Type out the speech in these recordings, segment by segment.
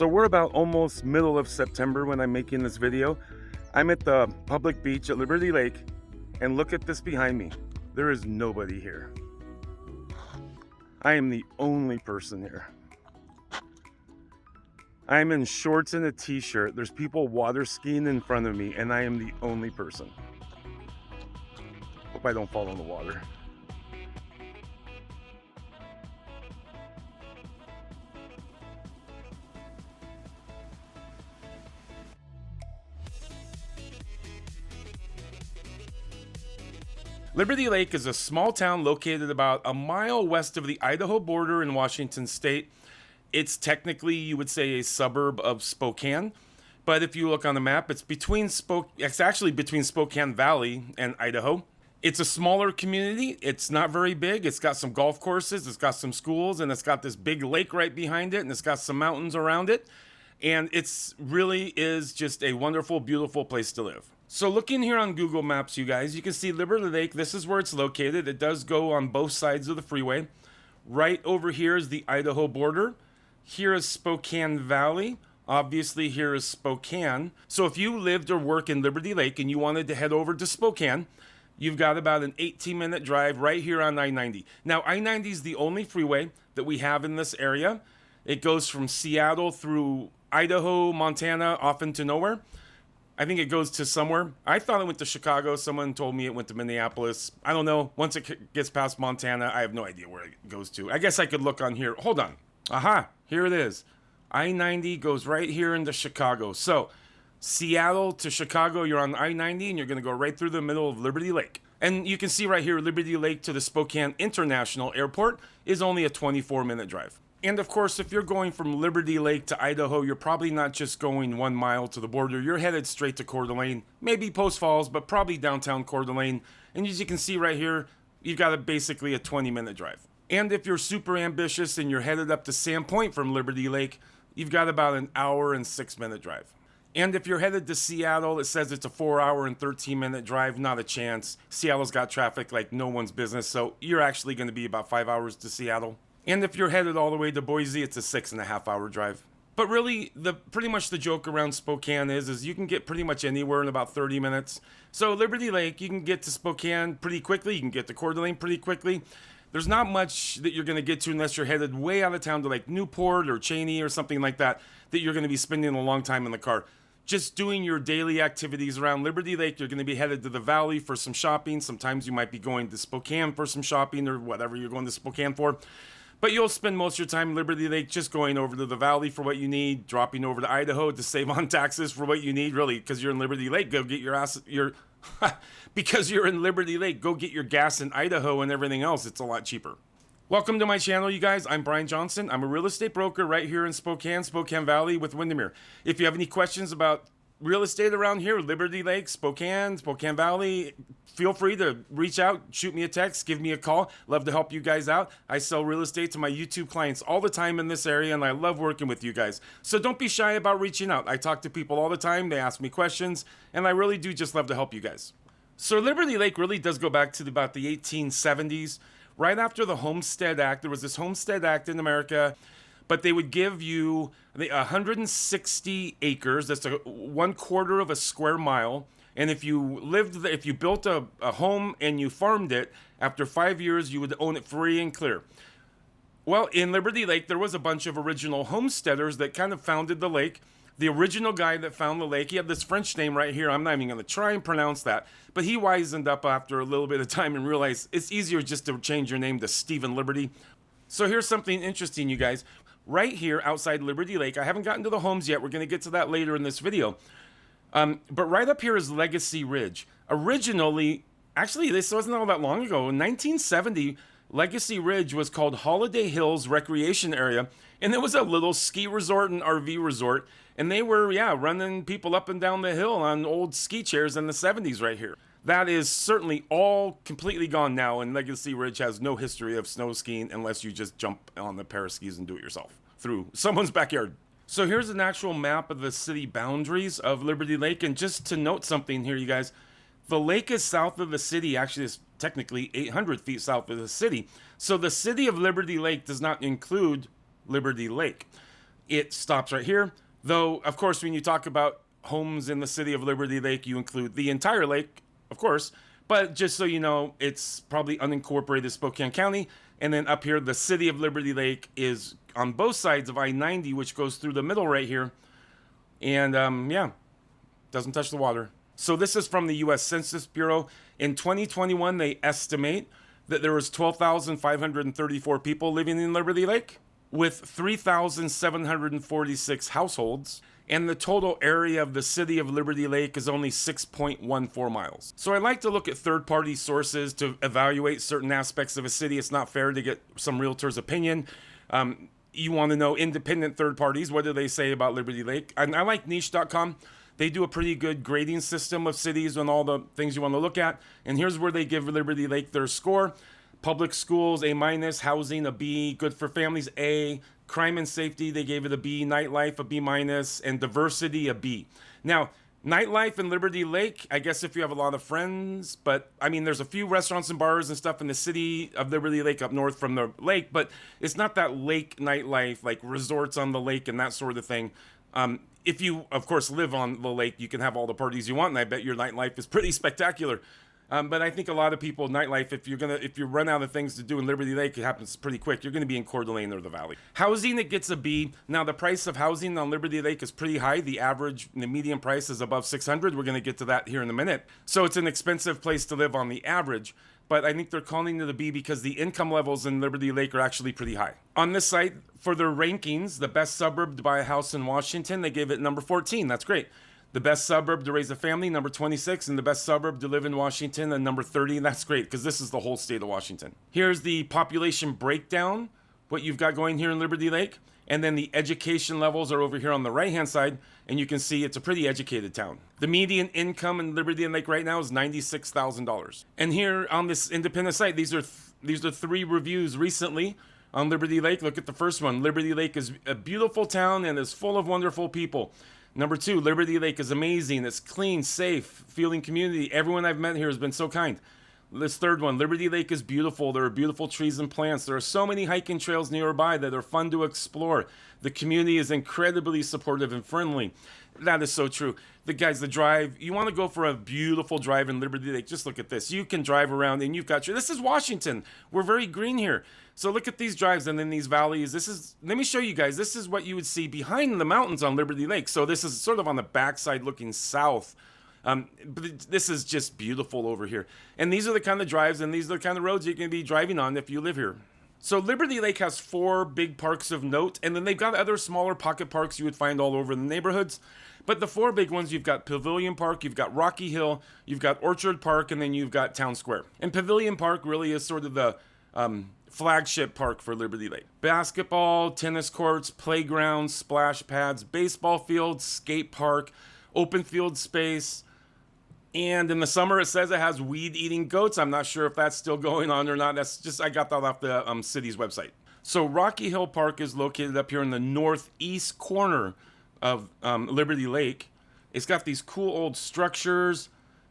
So we're about almost middle of September when I'm making this video. I'm at the public beach at Liberty Lake, and look at this behind me. There is nobody here. I am the only person here. I'm in shorts and a t-shirt. There's people water skiing in front of me, and I am the only person. Hope I don't fall in the water. Liberty Lake is a small town located about a mile west of the Idaho border in Washington state. It's technically, you would say, a suburb of Spokane, but if you look on the map, it's actually between Spokane Valley and Idaho. It's a smaller community. It's not very big. It's got some golf courses, it's got some schools, and it's got this big lake right behind it, and it's got some mountains around it. And it's really is just a wonderful, beautiful place to live. So looking here on Google Maps, you guys, you can see Liberty Lake. This is where it's located. It does go on both sides of the freeway. Right over here is the Idaho border. Here is Spokane Valley. Obviously, here is Spokane. So if you lived or work in Liberty Lake and you wanted to head over to Spokane, you've got about an 18-minute drive right here on I-90. Now, I-90 is the only freeway that we have in this area. It goes from Seattle through Idaho, Montana, off into nowhere. I think it goes to somewhere. I thought it went to Chicago. Someone told me it went to Minneapolis. I don't know. Once it gets past Montana, I have no idea where it goes to. I guess I could look on here. Hold on. Aha, here it is. I-90 goes right here into Chicago. So Seattle to Chicago, you're on I-90, and you're going to go right through the middle of Liberty Lake. And you can see right here, Liberty Lake to the Spokane International Airport is only a 24-minute drive. And of course, if you're going from Liberty Lake to Idaho, you're probably not just going 1 mile to the border. You're headed straight to Coeur d'Alene, maybe Post Falls, but probably downtown Coeur d'Alene. And as you can see right here, you've got basically a 20-minute drive. And if you're super ambitious and you're headed up to Sandpoint from Liberty Lake, you've got about an hour and 6-minute drive. And if you're headed to Seattle, it says it's a 4-hour and 13-minute drive. Not a chance. Seattle's got traffic like no one's business, so you're actually going to be about 5 hours to Seattle. And if you're headed all the way to Boise, it's a 6.5-hour drive. But really, pretty much the joke around Spokane is you can get pretty much anywhere in about 30 minutes. So Liberty Lake, you can get to Spokane pretty quickly. You can get to Coeur d'Alene pretty quickly. There's not much that you're going to get to unless you're headed way out of town to like Newport or Cheney or something like that you're going to be spending a long time in the car. Just doing your daily activities around Liberty Lake, you're going to be headed to the valley for some shopping. Sometimes you might be going to Spokane for some shopping or whatever you're going to Spokane for. But you'll spend most of your time in Liberty Lake just going over to the valley for what you need, dropping over to Idaho to save on taxes for what you need, really, because you're in Liberty Lake. Go get because you're in Liberty Lake, go get your gas in Idaho and everything else. It's a lot cheaper. Welcome to my channel, you guys. I'm Brian Johnson. I'm a real estate broker right here in Spokane Valley with Windermere. If you have any questions about real estate around here, Liberty Lake, Spokane Valley, feel free to reach out, shoot me a text, give me a call. Love to help you guys out. I sell real estate to my YouTube clients all the time in this area, and I love working with you guys. So don't be shy about reaching out. I talk to people all the time. They ask me questions, and I really do just love to help you guys. So Liberty Lake really does go back to about the 1870s. Right after the Homestead Act, there was this Homestead Act in America, but they would give you 160 acres. That's 1/4 of a square mile. And if you built a home and you farmed it, after 5 years, you would own it free and clear. Well, in Liberty Lake, there was a bunch of original homesteaders that kind of founded the lake. The original guy that found the lake, he had this French name right here. I'm not even going to try and pronounce that. But he wisened up after a little bit of time and realized it's easier just to change your name to Stephen Liberty. So here's something interesting, you guys. Right here outside Liberty Lake, I haven't gotten to the homes yet. We're going to get to that later in this video. But right up here is Legacy Ridge. Originally, actually, this wasn't all that long ago. In 1970, Legacy Ridge was called Holiday Hills Recreation Area, and it was a little ski resort and RV resort, and they were, running people up and down the hill on old ski chairs in the 70s right here. That is certainly all completely gone now, and Legacy Ridge has no history of snow skiing unless you just jump on the pair of skis and do it yourself through someone's backyard. So here's an actual map of the city boundaries of Liberty Lake, and just to note something here, you guys, the lake is south of the city. Actually, it's technically 800 feet south of the city. So the city of Liberty Lake does not include Liberty Lake. it stops right here. Though, of course, when you talk about homes in the city of Liberty Lake, you include the entire lake, of course. But just so you know, it's probably unincorporated Spokane County. And then up here, the city of Liberty Lake is on both sides of I-90, which goes through the middle right here. And yeah, doesn't touch the water. So this is from the U.S. Census Bureau. In 2021, they estimate that there was 12,534 people living in Liberty Lake, with 3,746 households, and the total area of the city of Liberty Lake is only 6.14 miles. So I like to look at third-party sources to evaluate certain aspects of a city. It's not fair to get some realtor's opinion. You want to know independent third parties. What do they say about Liberty Lake? And I like niche.com. They do a pretty good grading system of cities and all the things you want to look at. And here's where they give Liberty Lake their score. Public schools, A-, housing, a B, good for families, A, crime and safety, they gave it a B, nightlife, a B-, and diversity, a B. Now, nightlife in Liberty Lake, I guess if you have a lot of friends, but I mean, there's a few restaurants and bars and stuff in the city of Liberty Lake up north from the lake, but it's not that lake nightlife, like resorts on the lake and that sort of thing. If you, of course, live on the lake, you can have all the parties you want, and I bet your nightlife is pretty spectacular. But I think a lot of people, nightlife, if you run out of things to do in Liberty Lake, it happens pretty quick. You're going to be in Coeur d'Alene or the Valley. Housing, it gets a B. Now, the price of housing on Liberty Lake is pretty high. The median price is above $600. We're going to get to that here in a minute. So it's an expensive place to live on the average. But I think they're calling it a B because the income levels in Liberty Lake are actually pretty high. On this site, for their rankings, the best suburb to buy a house in Washington, they gave it number 14. That's great. The best suburb to raise a family, number 26, and the best suburb to live in Washington, and number 30. And that's great because this is the whole state of Washington. Here's the population breakdown, what you've got going here in Liberty Lake. And then the education levels are over here on the right-hand side, and you can see it's a pretty educated town. The median income in Liberty Lake right now is $96,000. And here on this independent site, these are 3 reviews recently on Liberty Lake. Look at the first one. Liberty Lake is a beautiful town and is full of wonderful people. Number 2, Liberty Lake is amazing. It's clean, safe, feeling community. Everyone I've met here has been so kind. This third one, Liberty Lake is beautiful. There are beautiful trees and plants. There are so many hiking trails nearby that are fun to explore. The community is incredibly supportive and friendly. That is so true. The drive, you want to go for a beautiful drive in Liberty Lake, just look at this. You can drive around and you've got this is Washington. We're very green here. So look at these drives and then these valleys. Let me show you guys. This is what you would see behind the mountains on Liberty Lake. So this is sort of on the backside looking south. But this is just beautiful over here. And these are the kind of drives and these are the kind of roads you can be driving on if you live here. So Liberty Lake has 4 big parks of note, and then they've got other smaller pocket parks you would find all over the neighborhoods. But the 4 big ones, you've got Pavilion Park, you've got Rocky Hill, you've got Orchard Park, and then you've got Town Square. And Pavilion Park really is sort of the flagship park for Liberty Lake. Basketball, tennis courts, playgrounds, splash pads, baseball fields, skate park, open field space. And in the summer, it says it has weed-eating goats. I'm not sure if that's still going on or not. That's just, I got that off the city's website. So Rocky Hill Park is located up here in the northeast corner of Liberty Lake. It's got these cool old structures,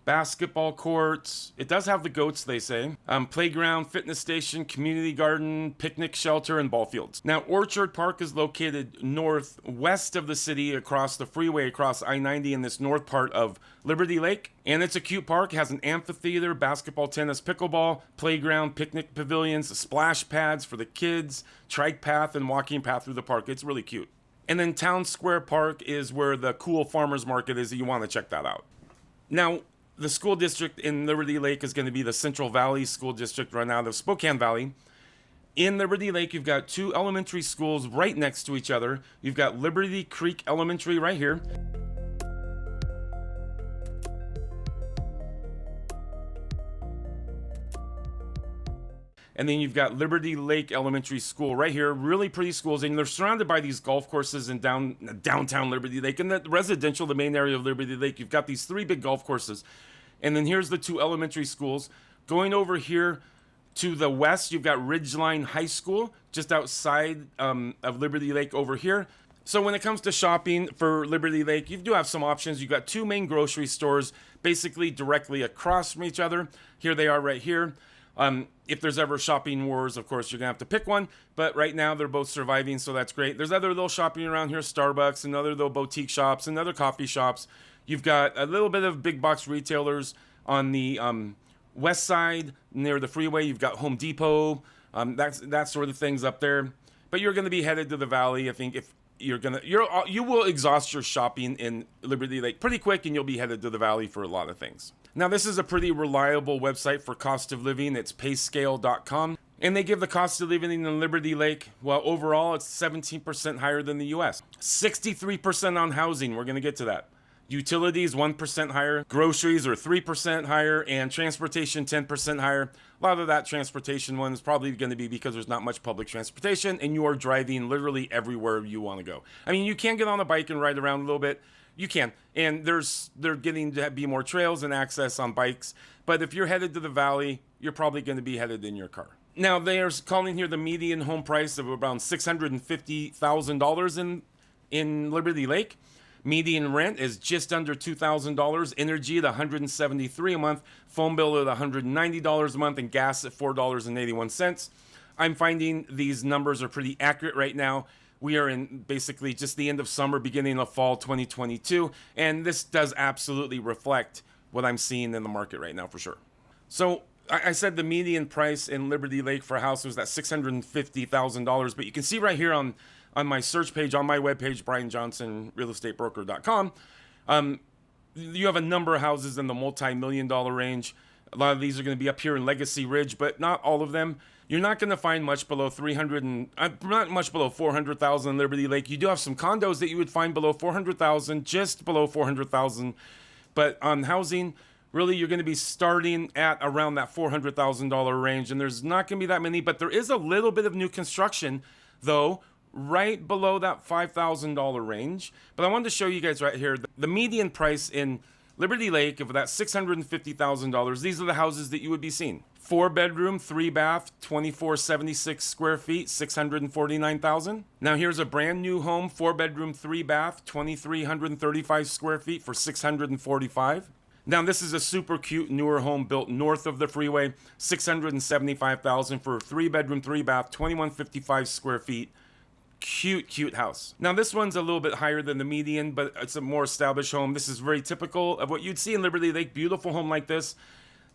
basketball courts. It does have the goats, they say. Playground, fitness station, community garden, picnic shelter, and ball fields. Now, Orchard Park is located northwest of the city across the freeway, across I-90 in this north part of Liberty Lake. And it's a cute park. It has an amphitheater, basketball, tennis, pickleball, playground, picnic pavilions, splash pads for the kids, trike path, and walking path through the park. It's really cute. And then Town Square Park is where the cool farmers market is. You want to check that out. Now, the school district in Liberty Lake is going to be the Central Valley School District run out of Spokane Valley. In Liberty Lake, you've got 2 elementary schools right next to each other. You've got Liberty Creek Elementary right here. And then you've got Liberty Lake Elementary School right here. Really pretty schools. And they're surrounded by these golf courses in downtown Liberty Lake. And the residential, the main area of Liberty Lake, you've got these 3 big golf courses. And then here's the 2 elementary schools. Going over here to the west, you've got Ridgeline High School, just outside of Liberty Lake over here. So when it comes to shopping for Liberty Lake, you do have some options. You've got 2 main grocery stores basically directly across from each other. Here they are right here. If there's ever shopping wars, of course, you're going to have to pick one. But right now, they're both surviving, so that's great. There's other little shopping around here, Starbucks and other little boutique shops and other coffee shops. You've got a little bit of big box retailers on the west side near the freeway. You've got Home Depot, that sort of things up there. But you're going to be headed to the valley. I think if you will exhaust your shopping in Liberty Lake pretty quick, and you'll be headed to the valley for a lot of things. Now, this is a pretty reliable website for cost of living. It's payscale.com. And they give the cost of living in Liberty Lake, well, overall, it's 17% higher than the U.S. 63% on housing. We're going to get to that. Utilities, 1% higher. Groceries are 3% higher. And transportation, 10% higher. A lot of that transportation one is probably going to be because there's not much public transportation, and you are driving literally everywhere you want to go. I mean, you can get on a bike and ride around a little bit. You can. And they're getting to be more trails and access on bikes. But if you're headed to the valley, you're probably going to be headed in your car. Now, they are calling here the median home price of around $650,000 in Liberty Lake. Median rent is just under $2,000. Energy at $173 a month. Phone bill at $190 a month. And gas at $4.81. I'm finding these numbers are pretty accurate right now. We are in basically just the end of summer, beginning of fall 2022. And this does absolutely reflect what I'm seeing in the market right now for sure. So I said the median price in Liberty Lake for a house was that $650,000. But you can see right here on my search page, on my webpage, brianjohnsonrealestatebroker.com, you have a number of houses in the multi-million-dollar range. A lot of these are going to be up here in Legacy Ridge, but not all of them. You're not going to find much below not much below $400,000 in Liberty Lake. You do have some condos that you would find below $400,000, just below $400,000. But on housing, really, you're going to be starting at around that $400,000 range, and there's not going to be that many. But there is a little bit of new construction, though, right below that $5,000 range. But I wanted to show you guys right here the median price in Liberty Lake of that $650,000. These are the houses that you would be seeing. 4-bedroom, 3-bath, 2,476 square feet, $649,000. Now here's a brand new home, 4-bedroom, 3-bath, 2,335 square feet for $645,000. Now this is a super cute newer home built north of the freeway, $675,000 for a 3-bedroom, 3-bath, 2,155 square feet. Cute house. Now this one's a little bit higher than the median, but it's a more established home. This is very typical of what you'd see in Liberty Lake. Beautiful home like this.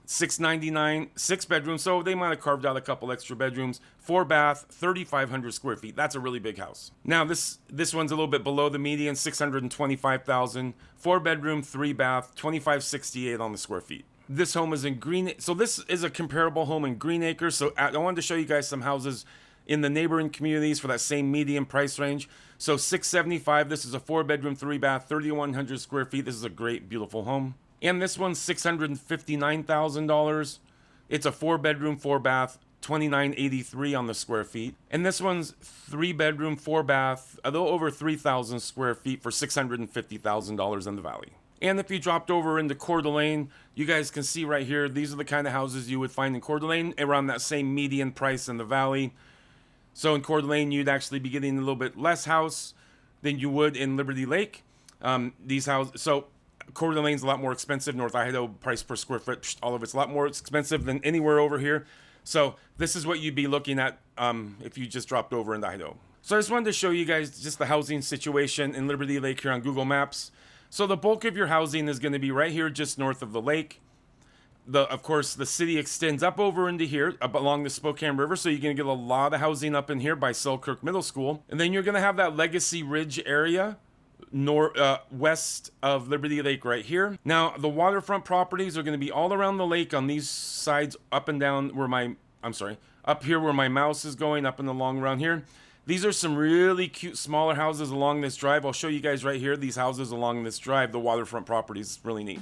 $699,000, 6 bedrooms. So they might have carved out a couple extra bedrooms. 4-bath, 3,500 square feet. That's a really big house. Now this one's a little bit below the median, $625,000. 4-bedroom, 3-bath, 2,568 on the square feet. This home is in Green. So this is a comparable home in Green Acres. So I wanted to show you guys some houses in the neighboring communities for that same median price range. So $675,000. This is a 4-bedroom, 3-bath, 3,100 square feet. This is a great, beautiful home. And this one's $659,000. It's a 4-bedroom, 4-bath, 2,983 on the square feet. And this one's 3-bedroom, 4-bath, a little over 3,000 square feet for $650,000 in the valley. And if you dropped over into Coeur d'Alene, you guys can see right here, these are the kind of houses you would find in Coeur d'Alene around that same median price in the valley. So in Coeur d'Alene, you'd actually be getting a little bit less house than you would in Liberty Lake. These houses, so Coeur d'Alene's a lot more expensive. North Idaho, price per square foot, all of it's a lot more expensive than anywhere over here. So this is what you'd be looking at if you just dropped over into Idaho. So I just wanted to show you guys just the housing situation in Liberty Lake here on Google Maps. So the bulk of your housing is going to be right here just north of the lake. Of course, the city extends up over into here, up along the Spokane River, so you're going to get a lot of housing up in here by Selkirk Middle School. And then you're going to have that Legacy Ridge area west of Liberty Lake right here. Now, the waterfront properties are going to be all around the lake on these sides, up and down up here where my mouse is going, up and along around here. These are some really cute smaller houses along this drive. I'll show you guys right here, these houses along this drive, the waterfront properties, really neat.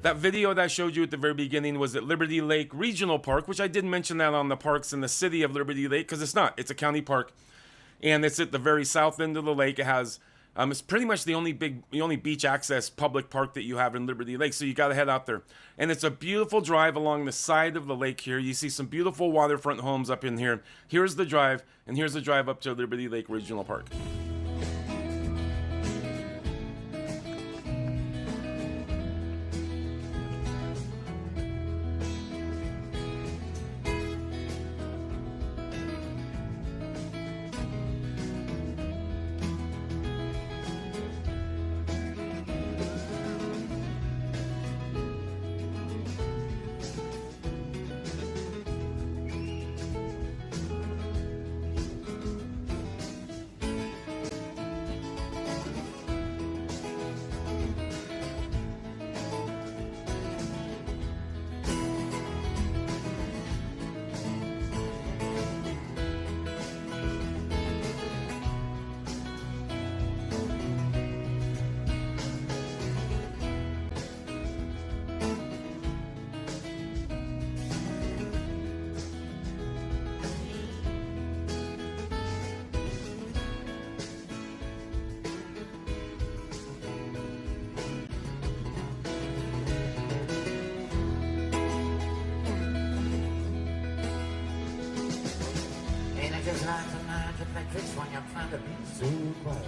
That video that I showed you at the very beginning was at Liberty Lake Regional Park, which I did mention that on the parks in the city of Liberty Lake, because it's not. It's a county park, and it's at the very south end of the lake. It has, it's pretty much the only beach access public park that you have in Liberty Lake, so you got to head out there. And it's a beautiful drive along the side of the lake here. You see some beautiful waterfront homes up in here. Here's the drive, and here's the drive up to Liberty Lake Regional Park. Just like the magic that tricks when you're trying to be so quiet.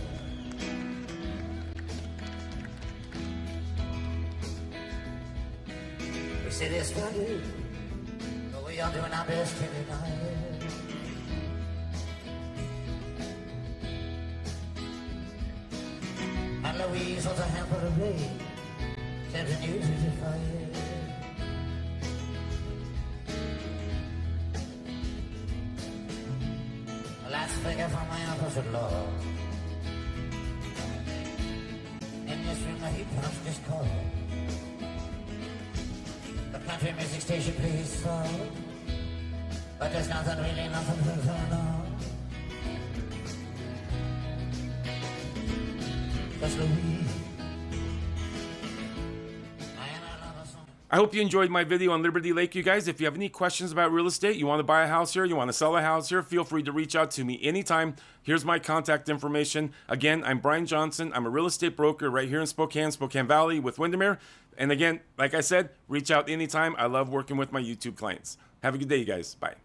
We say this for you, but we are doing our best every night. And Louise was a hamper to rain, said the news is a fire. Let's figure from my opposite law. In this room the heat pumps just call. The country music station plays slow, but there's nothing to turn on. Just Louise. I hope you enjoyed my video on Liberty Lake, you guys. If you have any questions about real estate, you want to buy a house here, you want to sell a house here, feel free to reach out to me anytime. Here's my contact information. Again, I'm Brian Johnson. I'm a real estate broker right here in Spokane Valley with Windermere. And again, like I said, reach out anytime. I love working with my YouTube clients. Have a good day, you guys. Bye.